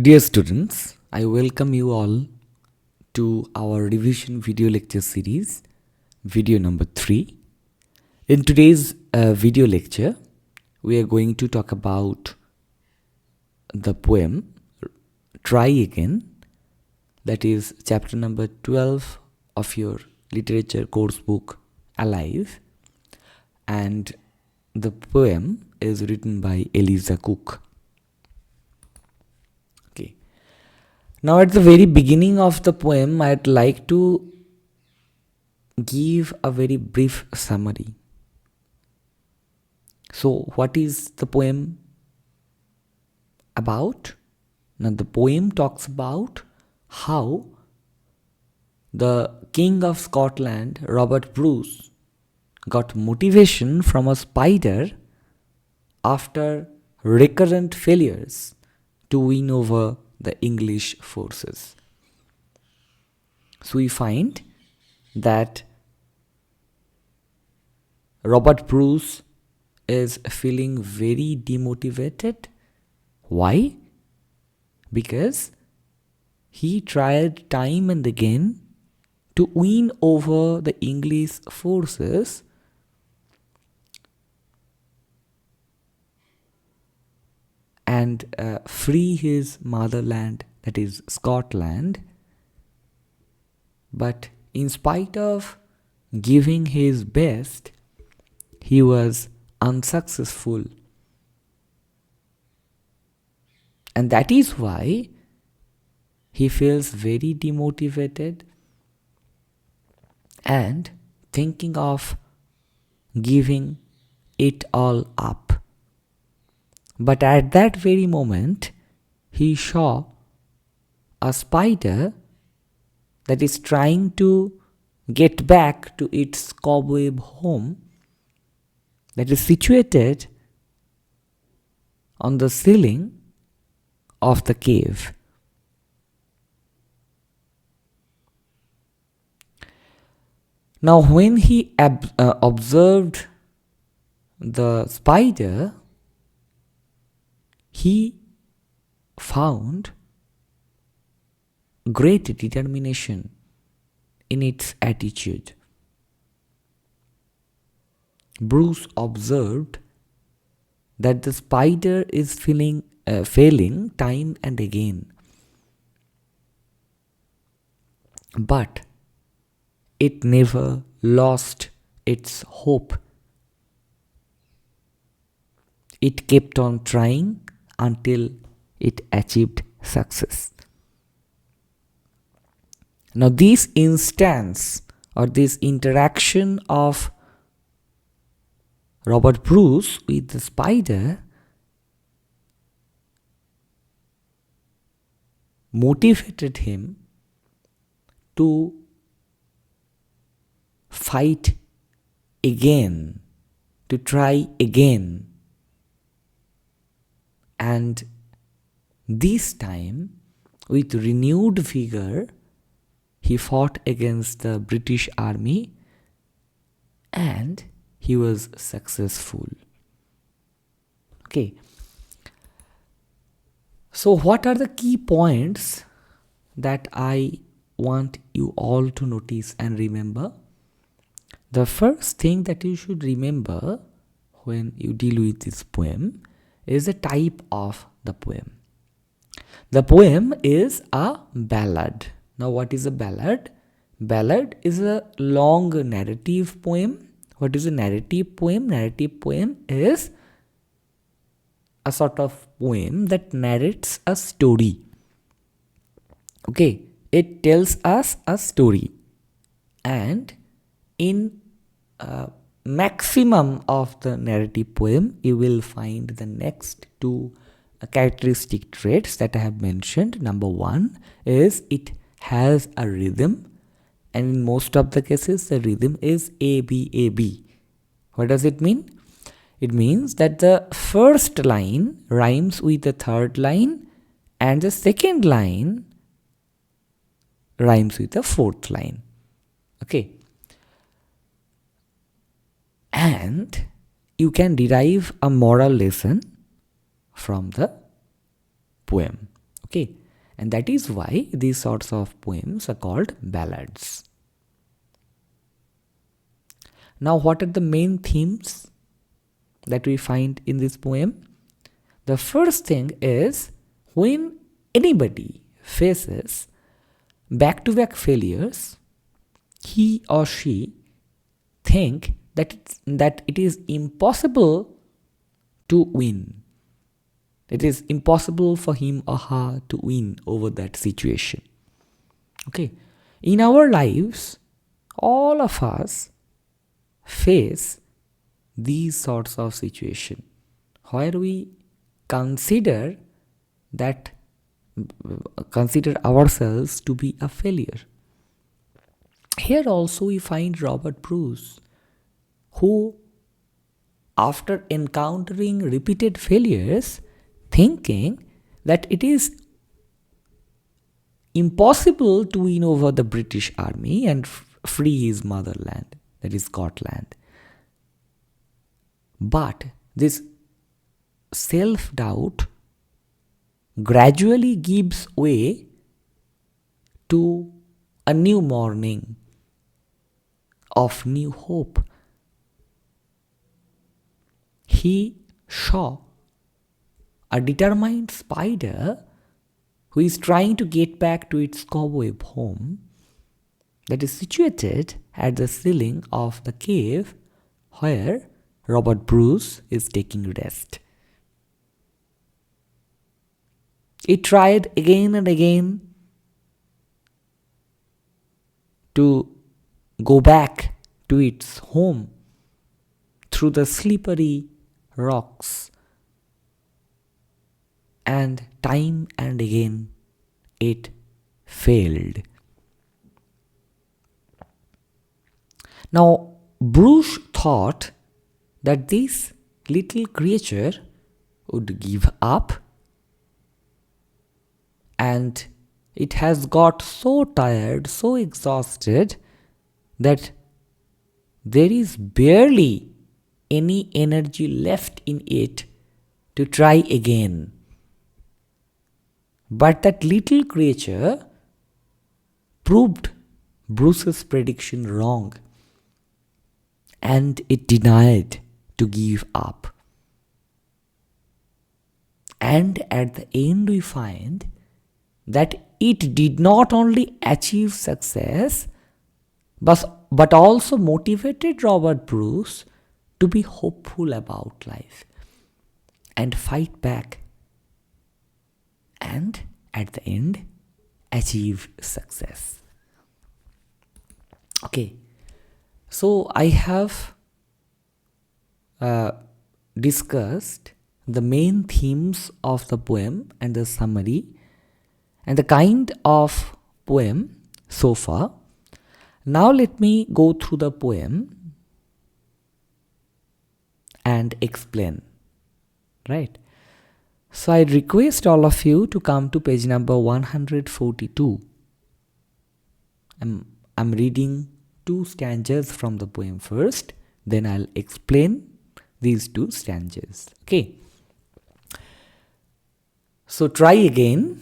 Dear students, I welcome you all to our revision video lecture series, video number 3. In today's video lecture, we are going to talk about the poem Try Again, that is chapter number 12 of your literature course book Alive, and the poem is written by Eliza Cook. Okay. Now, at the very beginning of the poem, I'd like to give a very brief summary. So, what is the poem about? Now, the poem talks about how the King of Scotland, Robert Bruce, got motivation from a spider after recurrent failures to win over the English forces. So we find that Robert Bruce is feeling very demotivated. Why? Because he tried time and again to win over the English forces, and free his motherland, that is Scotland. But in spite of giving his best, he was unsuccessful. And that is why he feels very demotivated and thinking of giving it all up. But at that very moment, he saw a spider that is trying to get back to its cobweb home that is situated on the ceiling of the cave. Now, when he observed the spider, he found great determination in its attitude. Bruce observed that the spider is failing time and again, but it never lost its hope. It kept on trying until it achieved success. Now, this instance or this interaction of Robert Bruce with the spider motivated him to fight again, to try again. And this time, with renewed vigor, he fought against the British army and he was successful. Okay. So, what are the key points that I want you all to notice and remember? The first thing that you should remember when you deal with this poem is the type of the poem. The poem is a ballad. Now, what is a ballad? Ballad is a long narrative poem. What is a narrative poem? Narrative poem is a sort of poem that narrates a story. Okay, it tells us a story, and in maximum of the narrative poem, you will find the next two characteristic traits that I have mentioned. Number one is it has a rhythm, and in most of the cases, the rhythm is ABAB. What does it mean? It means that the first line rhymes with the third line, and the second line rhymes with the fourth line. Okay. And you can derive a moral lesson from the poem. Okay, and that is why these sorts of poems are called ballads. Now, what are the main themes that we find in this poem? The first thing is, when anybody faces back-to-back failures, he or she think that it is impossible to win. It is impossible for him or her to win over that situation. Okay, in our lives, all of us face these sorts of situation where we consider ourselves to be a failure. Here also we find Robert Bruce, who, after encountering repeated failures, thinking that it is impossible to win over the British army and free his motherland, that is Scotland. But this self-doubt gradually gives way to a new morning of new hope. He saw a determined spider who is trying to get back to its cobweb home that is situated at the ceiling of the cave where Robert Bruce is taking rest. It tried again and again to go back to its home through the slippery rocks, and time and again it failed. Now, Bruce thought that this little creature would give up, and it has got so tired, so exhausted, that there is barely any energy left in it to try again. But that little creature proved Bruce's prediction wrong, and it denied to give up. And at the end we find that it did not only achieve success, but also motivated Robert Bruce to be hopeful about life and fight back, and at the end achieve success. Okay, so I have discussed the main themes of the poem and the summary and the kind of poem so far. Now let me go through the poem and explain, right? So I request all of you to come to page number 142. I'm reading 2 stanzas from the poem first, then I'll explain these 2 stanzas. Okay. So, Try Again,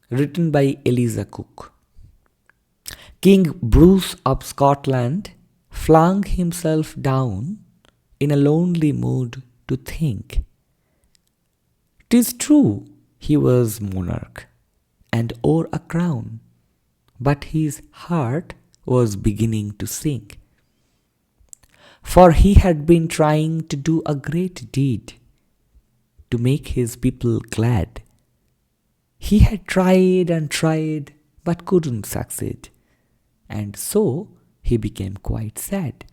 written by Eliza Cook. King Bruce of Scotland flung himself down in a lonely mood to think. 'Tis true he was monarch and wore a crown, but his heart was beginning to sink. For he had been trying to do a great deed to make his people glad. He had tried and tried but couldn't succeed, and so he became quite sad.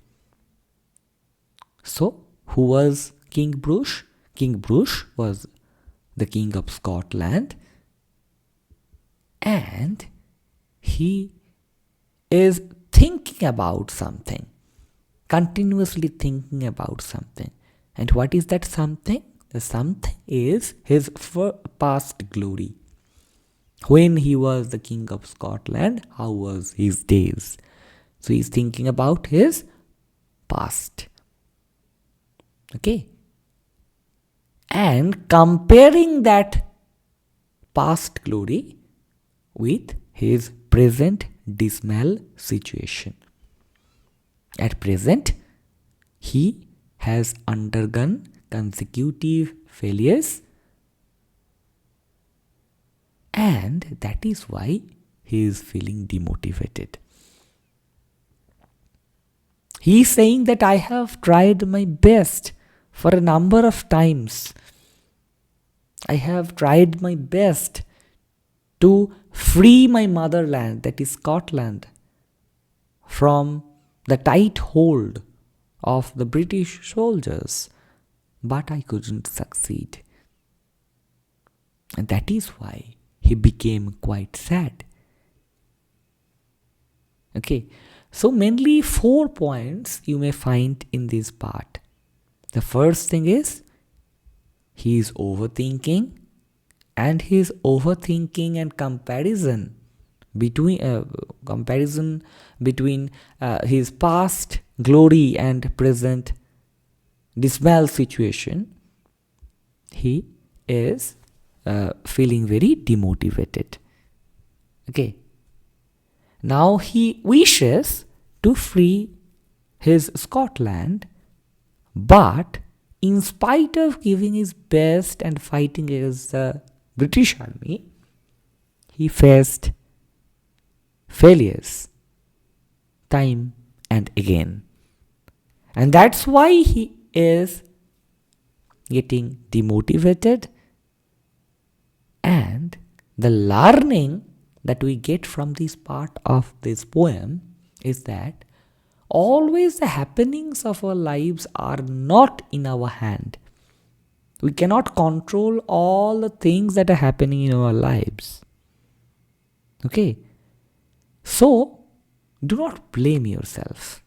So, who was King Bruce? King Bruce was the king of Scotland, and he is thinking about something, continuously thinking about something. And what is that something? The something is his past glory. When he was the king of Scotland, how was his days? So he's thinking about his past. Okay. And comparing that past glory with his present dismal situation. At present, he has undergone consecutive failures, and that is why he is feeling demotivated. He is saying that I have tried my best for a number of times. I have tried my best to free my motherland, that is Scotland, from the tight hold of the British soldiers, but I couldn't succeed. And that is why he became quite sad. Okay, so mainly 4 points you may find in this part. The first thing is he is overthinking, and his overthinking and comparison between his past glory and present dismal situation, he is feeling very demotivated. Okay, now he wishes to free his Scotland, but in spite of giving his best and fighting against the British army, he faced failures time and again. And that's why he is getting demotivated. And the learning that we get from this part of this poem is that always the happenings of our lives are not in our hand. We cannot control all the things that are happening in our lives. Okay? So, do not blame yourself.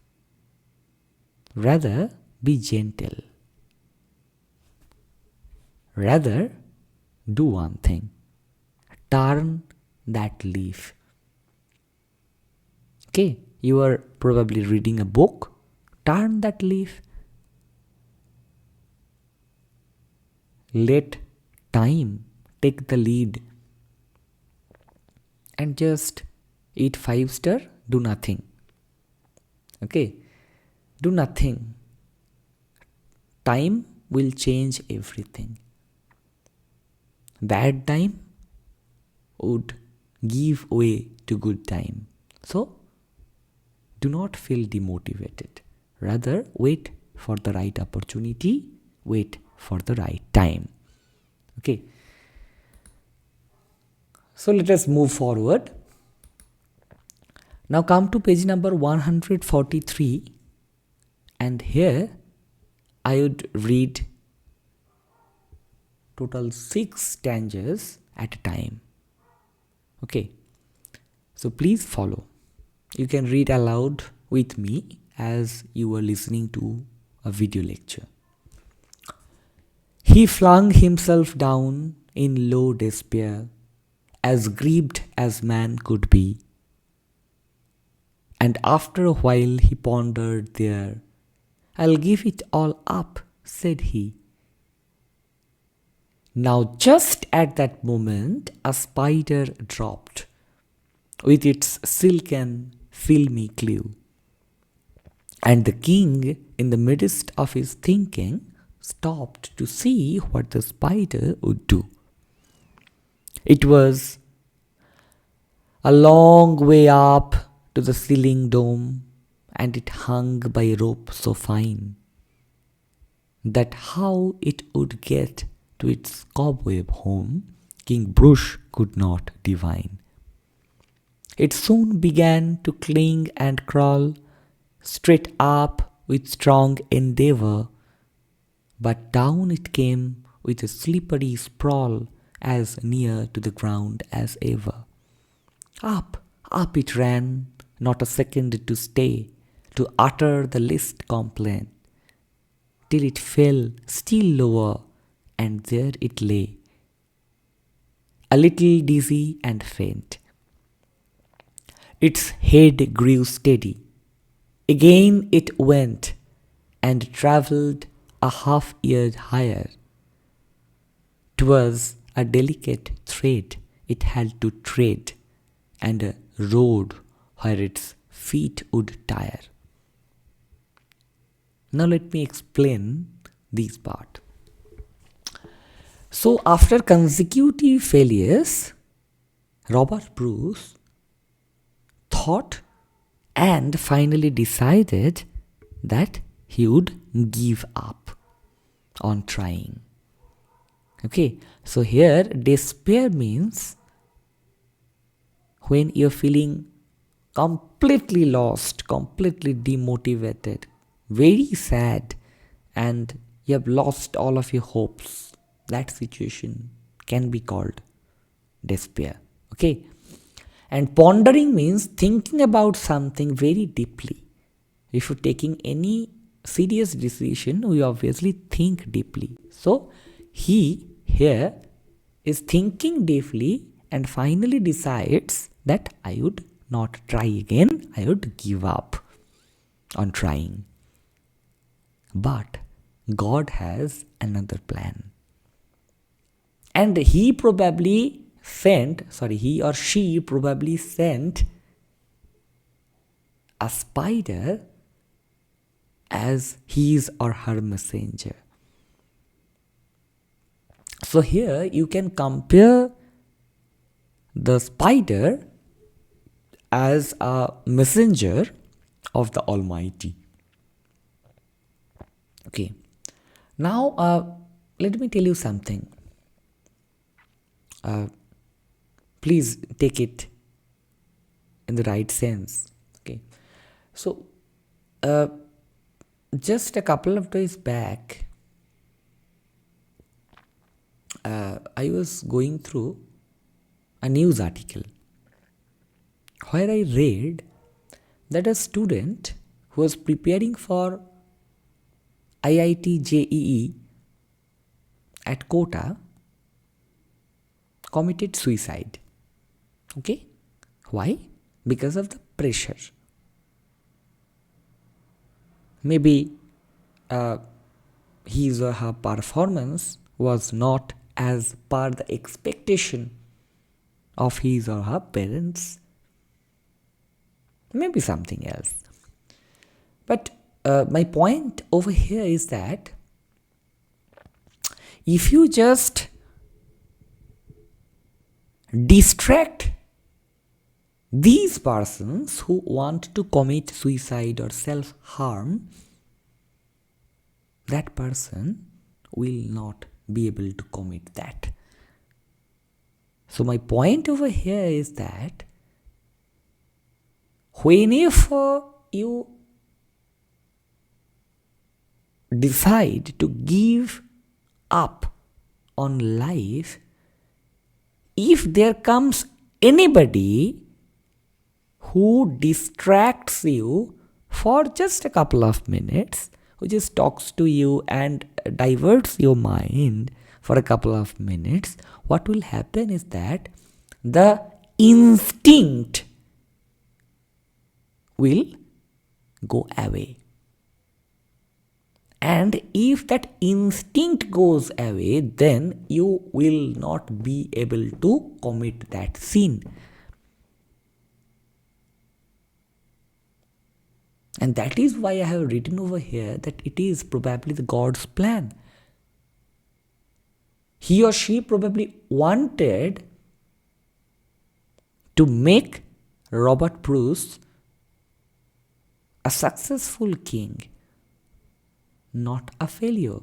Rather, be gentle. Rather, do one thing. Turn that leaf. Okay? You are probably reading a book. Turn that leaf. Let time take the lead. And just eat 5-star, do nothing. Okay? Do nothing. Time will change everything. Bad time would give way to good time. So, do not feel demotivated. Rather, wait for the right opportunity, wait for the right time. Okay. So let us move forward. Now come to page number 143, and here I would read total 6 stanzas at a time. Okay. So please follow. You can read aloud with me as you are listening to a video lecture. He flung himself down in low despair, as grieved as man could be. And after a while he pondered there. I'll give it all up, said he. Now just at that moment a spider dropped, with its silken filmy clue. And the king, in the midst of his thinking, stopped to see what the spider would do. It was a long way up to the ceiling dome, and it hung by a rope so fine that how it would get to its cobweb home, King Bruce could not divine. It soon began to cling and crawl straight up with strong endeavor, but down it came with a slippery sprawl as near to the ground as ever. Up, up it ran, not a second to stay, to utter the least complaint, till it fell still lower, and there it lay, a little dizzy and faint. Its head grew steady. Again it went, and travelled a half-yard higher. 'Twas a delicate thread it had to tread, and a road where its feet would tire. Now let me explain this part. So after consecutive failures, Robert Bruce thought and finally decided that he would give up on trying. Okay, so here despair means when you're feeling completely lost, completely demotivated, very sad, and you have lost all of your hopes. That situation can be called despair. Okay, and pondering means thinking about something very deeply. If you're taking any serious decision, we obviously think deeply. So he here is thinking deeply and finally decides that I would not try again, I would give up on trying. But God has another plan. And he or she probably sent a spider as his or her messenger. So here you can compare the spider as a messenger of the Almighty. Okay. Now let me tell you something. Please take it in the right sense. Okay. So just a couple of days back, I was going through a news article where I read that a student who was preparing for IIT JEE at Kota committed suicide. Okay? Why? Because of the pressure. Maybe his or her performance was not as per the expectation of his or her parents. Maybe something else. But my point over here is that if you just distract these persons who want to commit suicide or self-harm, that person will not be able to commit that. So my point over here is that whenever you decide to give up on life, if there comes anybody who distracts you for just a couple of minutes, who just talks to you and diverts your mind for a couple of minutes, what will happen is that the instinct will go away. And if that instinct goes away, then you will not be able to commit that sin. And that is why I have written over here that it is probably the God's plan. He or she probably wanted to make Robert Bruce a successful king, not a failure.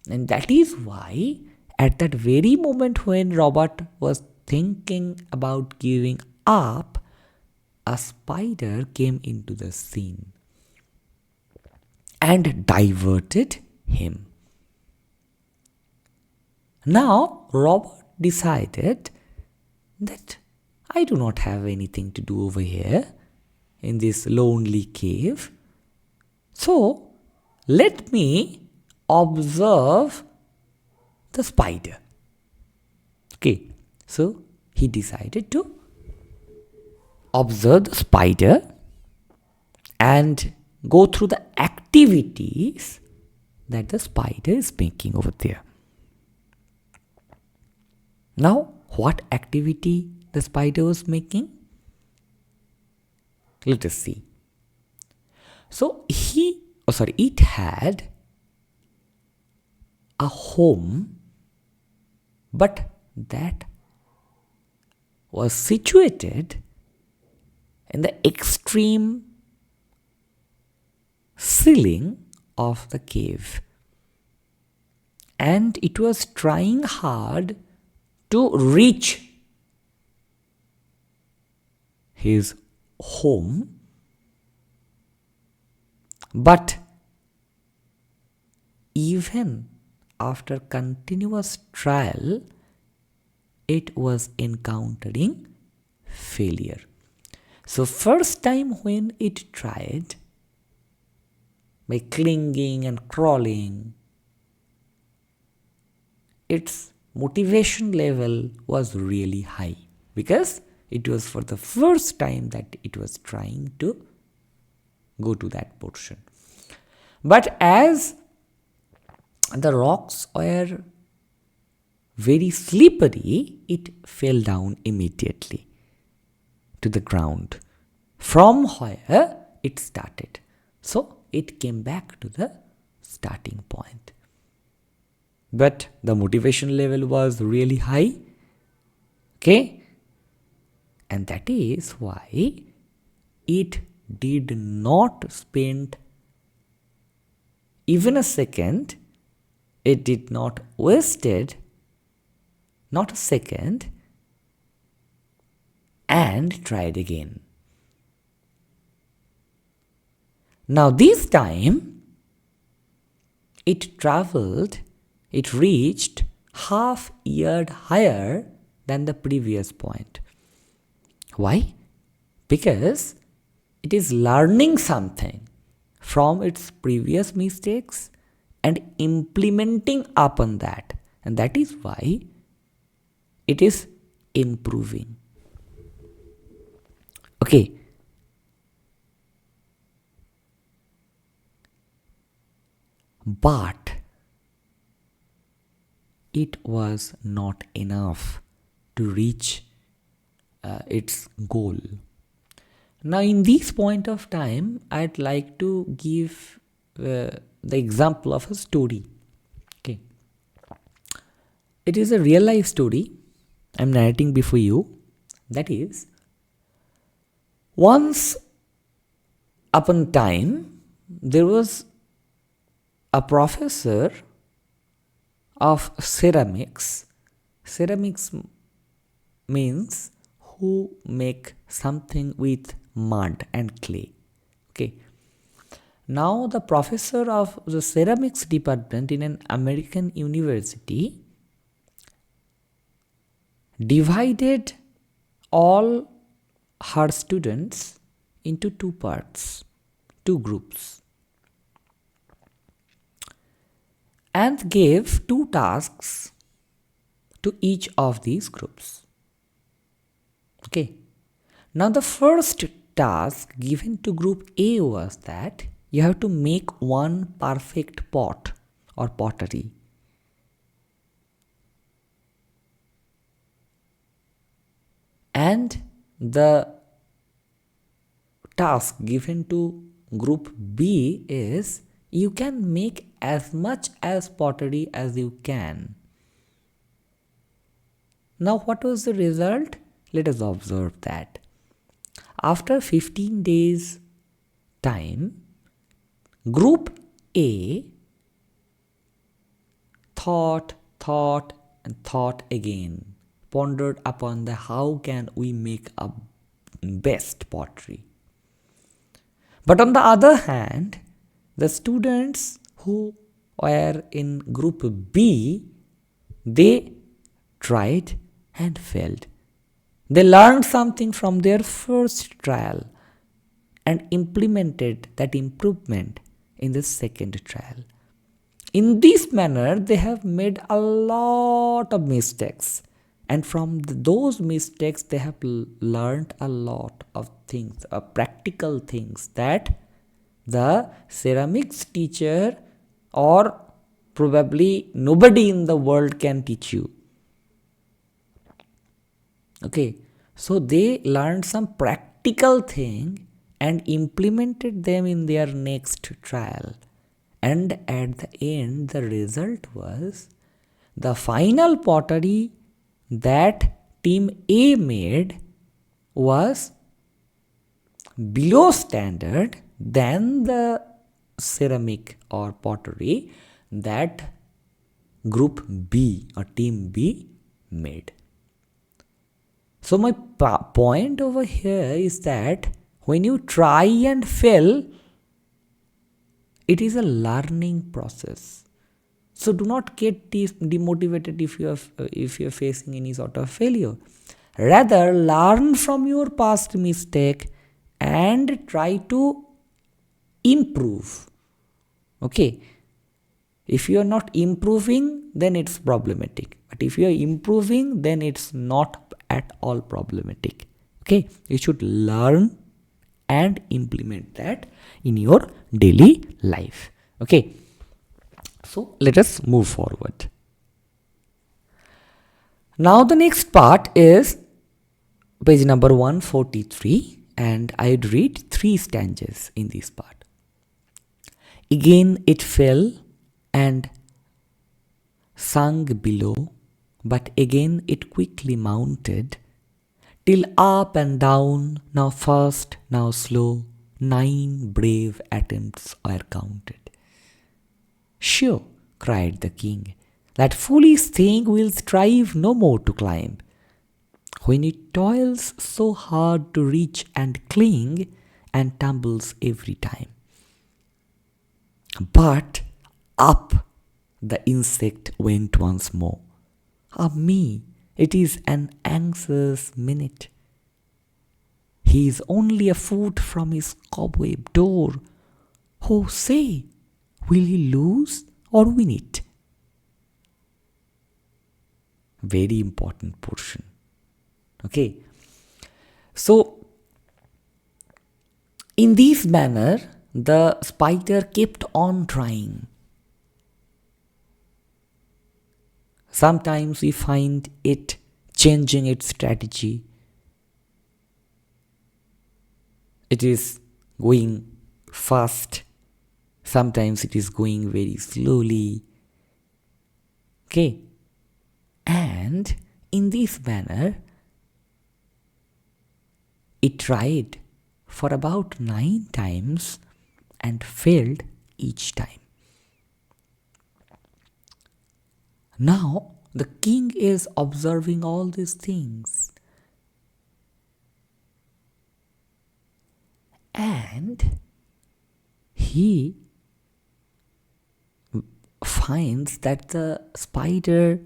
And that is why at that very moment when Robert was thinking about giving up, a spider came into the scene and diverted him. Now Robert decided that I do not have anything to do over here in this lonely cave. So let me observe the spider. Okay, so he decided to observe the spider and go through the activities that the spider is making over there. Now, what activity the spider was making? Let us see. So, it had a home, but that was situated in the extreme ceiling of the cave, and it was trying hard to reach his home, but even after continuous trial, it was encountering failure. So, first time when it tried by clinging and crawling, its motivation level was really high because it was for the first time that it was trying to go to that portion. But as the rocks were very slippery, it fell down immediately to the ground from where it started. So it came back to the starting point. But the motivation level was really high. Okay? And that is why it did not spend even a second. It did not wasted not a second and tried again. Now this time it reached half yard higher than the previous point. Why? Because it is learning something from its previous mistakes and implementing upon that, and that is why it is improving. Okay. But it was not enough to reach its goal. Now, in this point of time, I'd like to give the example of a story. Okay, it is a real life story I'm narrating before you. That is, once upon a time, there was a professor of ceramics. Ceramics means who make something with mud and clay. Okay. Now the professor of the ceramics department in an American university divided all her students into two parts, two groups, and gave two tasks to each of these groups. Okay. Now the first task given to group A was that you have to make one perfect pot or pottery. And the task given to group B is you can make as much as pottery as you can. Now what was the result? Let us observe that. After 15 days time, group A thought again, pondered upon the how can we make a best pottery. But on the other hand, the students who were in group B, they tried and failed. They learned something from their first trial and implemented that improvement in the second trial. In this manner, they have made a lot of mistakes, and from those mistakes, they have learned a lot of things, practical things that the ceramics teacher or probably nobody in the world can teach you. Okay, so they learned some practical thing and implemented them in their next trial. And at the end, the result was the final pottery that team A made was below standard than the ceramic or pottery that group B or team B made. So my point over here is that when you try and fail, it is a learning process. So do not get demotivated if you are facing any sort of failure. Rather, learn from your past mistake and try to improve. Okay. If you are not improving, then it's problematic. But if you are improving, then it's not at all problematic. Okay. You should learn and implement that in your daily life. Okay. So let us move forward. Now the next part is page number 143, and I'd read 3 stanzas in this part. Again it fell and sunk below, but again it quickly mounted, till up and down, now fast, now slow, 9 brave attempts are counted. Sure, cried the king, that foolish thing will strive no more to climb. When it toils so hard to reach and cling, and tumbles every time. But up the insect went once more. Ah me, it is an anxious minute. He is only a foot from his cobweb door. Oh, say, will he lose or win it? Very important portion. Okay. So, in this manner, the spider kept on trying. Sometimes we find it changing its strategy. It is going fast. Sometimes it is going very slowly. Okay. And in this manner, it tried for about 9 times and failed each time. Now, the king is observing all these things. And he finds that the spider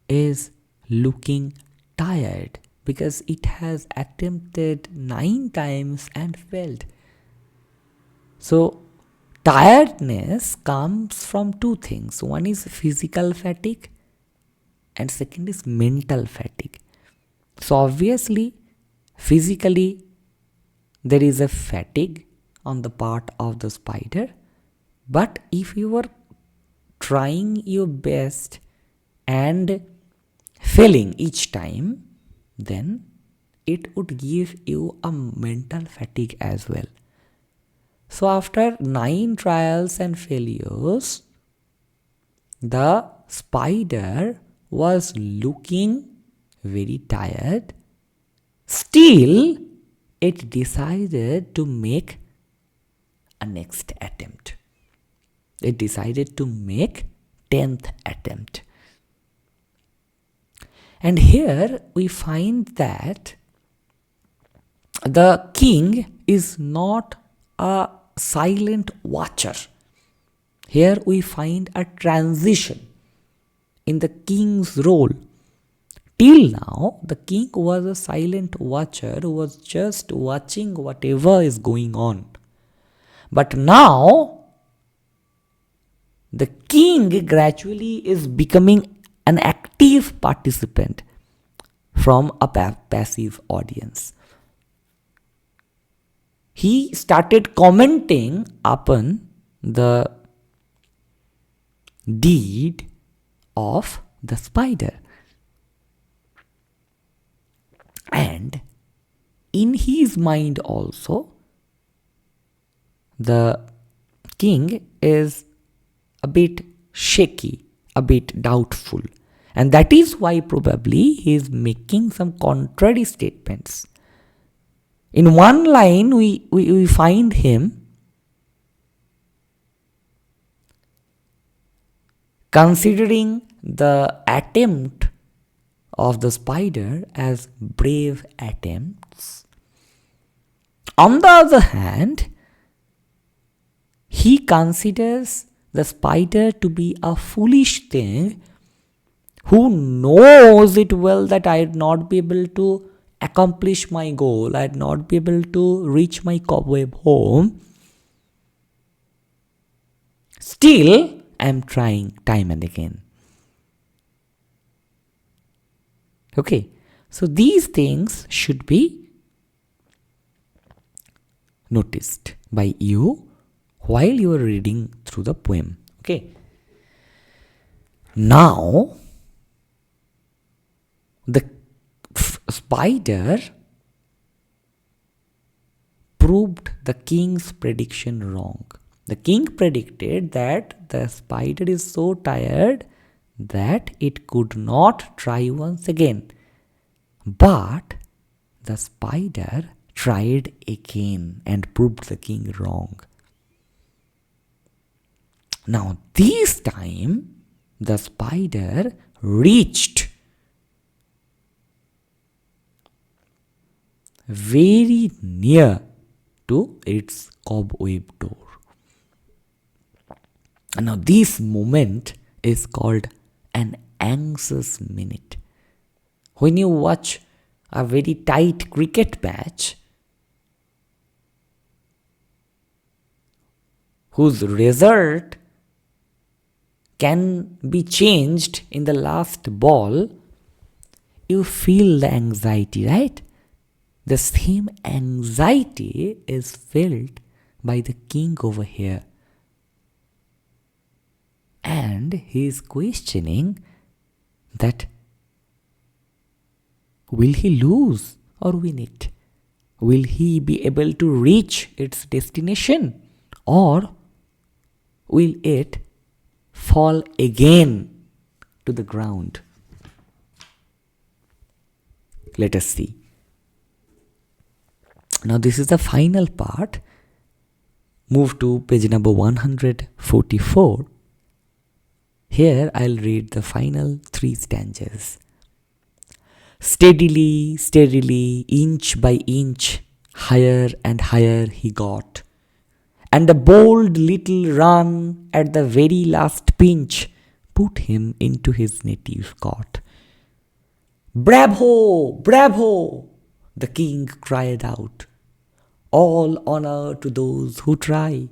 is looking tired because it has attempted 9 times and failed. So, tiredness comes from 2 things. One is physical fatigue and second is mental fatigue. So, obviously, physically, there is a fatigue on the part of the spider. But if you are trying your best and failing each time, then it would give you a mental fatigue as well. So after 9 trials and failures, the spider was looking very tired. Still, it decided to make a next attempt. It decided to make 10th attempt. And here we find that the king is not a silent watcher. Here we find a transition in the king's role. Till now, the king was a silent watcher who was just watching whatever is going on. But now, the king gradually is becoming an active participant from a passive audience. He started commenting upon the deed of the spider. And in his mind also, the king is a bit shaky, a bit doubtful. And that is why probably he is making some contrary statements. In one line, we find him considering the attempt of the spider as brave attempts. On the other hand, he considers the spider to be a foolish thing who knows it well that I would not be able to accomplish my goal, I would not be able to reach my cobweb home. Still, I am trying time and again. Okay, so these things should be noticed by you while you are reading through the poem. Okay, now the spider proved the king's prediction wrong. The king predicted that the spider is so tired that it could not try once again. But the spider tried again and proved the king wrong. Now this time the spider reached very near to its cobweb door. Now this moment is called an anxious minute. When you watch a very tight cricket match whose result can be changed in the last ball, you feel the anxiety, right? The same anxiety is felt by the king over here. And he is questioning that will he lose or win it? Will he be able to reach its destination? Or will it fall again to the ground? Let us see. Now this is the final part. Move to page number 144. Here I'll read the final 3 stanzas. Steadily, steadily, inch by inch, higher and higher he got. And a bold little run at the very last pinch put him into his native cot. Bravo! Bravo! The king cried out. All honor to those who try.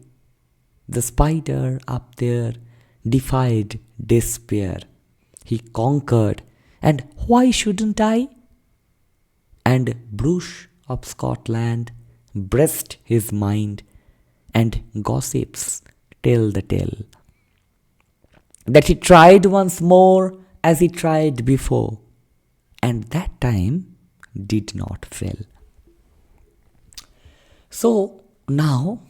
The spider up there defied despair. He conquered, and why shouldn't I? And Bruce of Scotland breast his mind, and gossips tell the tale. That he tried once more as he tried before, and that time did not fail. So now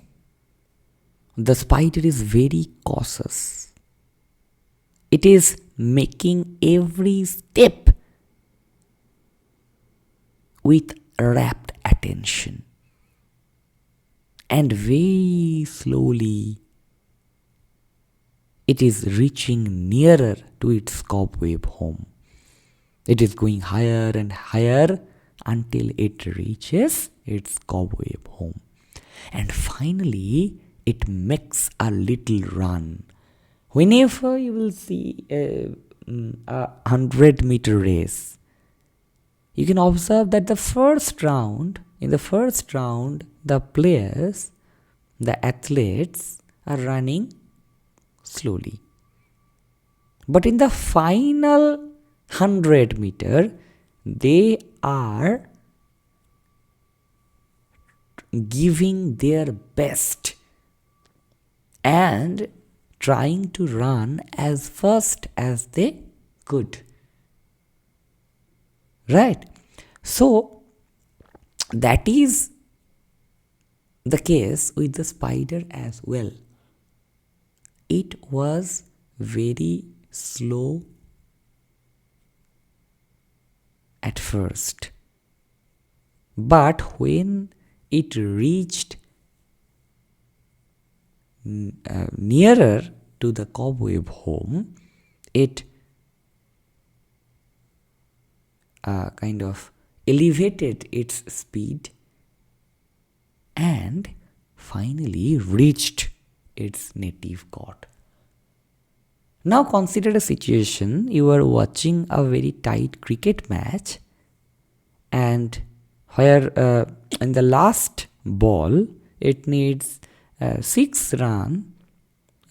the spider is very cautious. It is making every step with rapt attention. And very slowly it is reaching nearer to its cobweb home. It is going higher and higher until it reaches its cobweb home. And finally it makes a little run. Whenever you will see a 100-meter race, you can observe that in the first round, the players, the athletes are running slowly. But in the final 100-meter, they are giving their best and trying to run as fast as they could. Right? So, That is the case with the spider as well. It was very slow at first, but when it reached nearer to the cobweb home, it kind of elevated its speed and finally reached its native court. Now consider a situation: you are watching a very tight cricket match, and where in the last ball it needs 6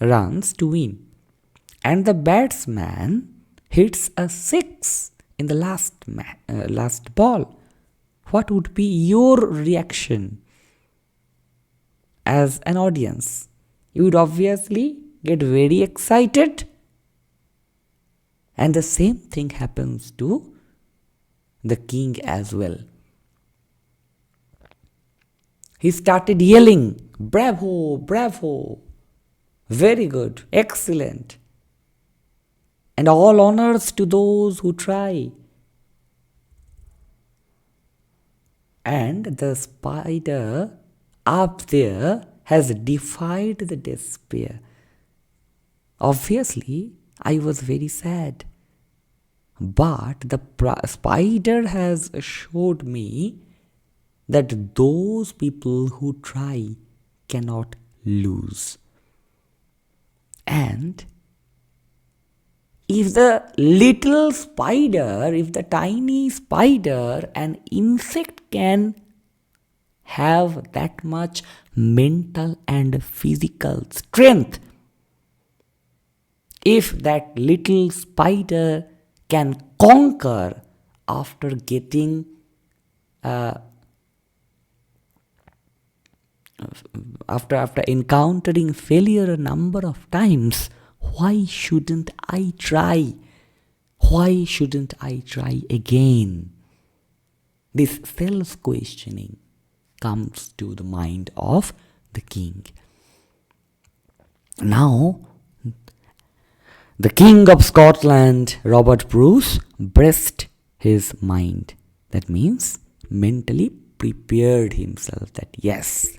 runs to win, and the batsman hits a 6 in the last ball. What would be your reaction as an audience? You would obviously get very excited, and the same thing happens to the king as well. He started yelling, "Bravo, bravo, very good, excellent, and all honors to those who try." And the spider up there has defied the despair. Obviously, I was very sad. But the spider has showed me that those people who try cannot lose. And if the little spider, if the tiny spider, an insect can have that much mental and physical strength, if that little spider can conquer after getting after encountering failure a number of times, why shouldn't I try? Why shouldn't I try again? This self-questioning comes to the mind of the king. Now, the King of Scotland, Robert Bruce, braced his mind. That means mentally prepared himself that yes,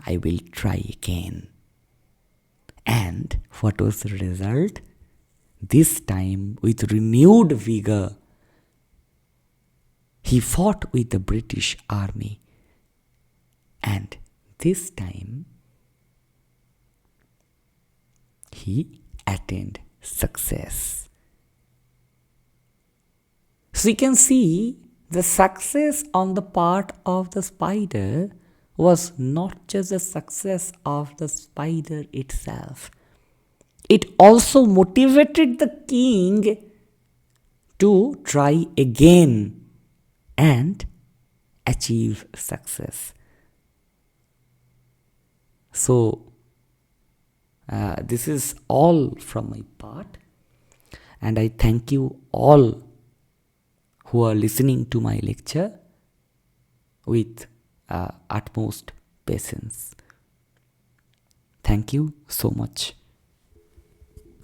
I will try again. And what was the result? This time, with renewed vigor, he fought with the British army. And this time, he attained success. So you can see the success on the part of the spider was not just the success of the spider itself. It also motivated the king to try again and achieve success. So, this is all from my part, and I thank you all who are listening to my lecture with utmost patience. Thank you so much.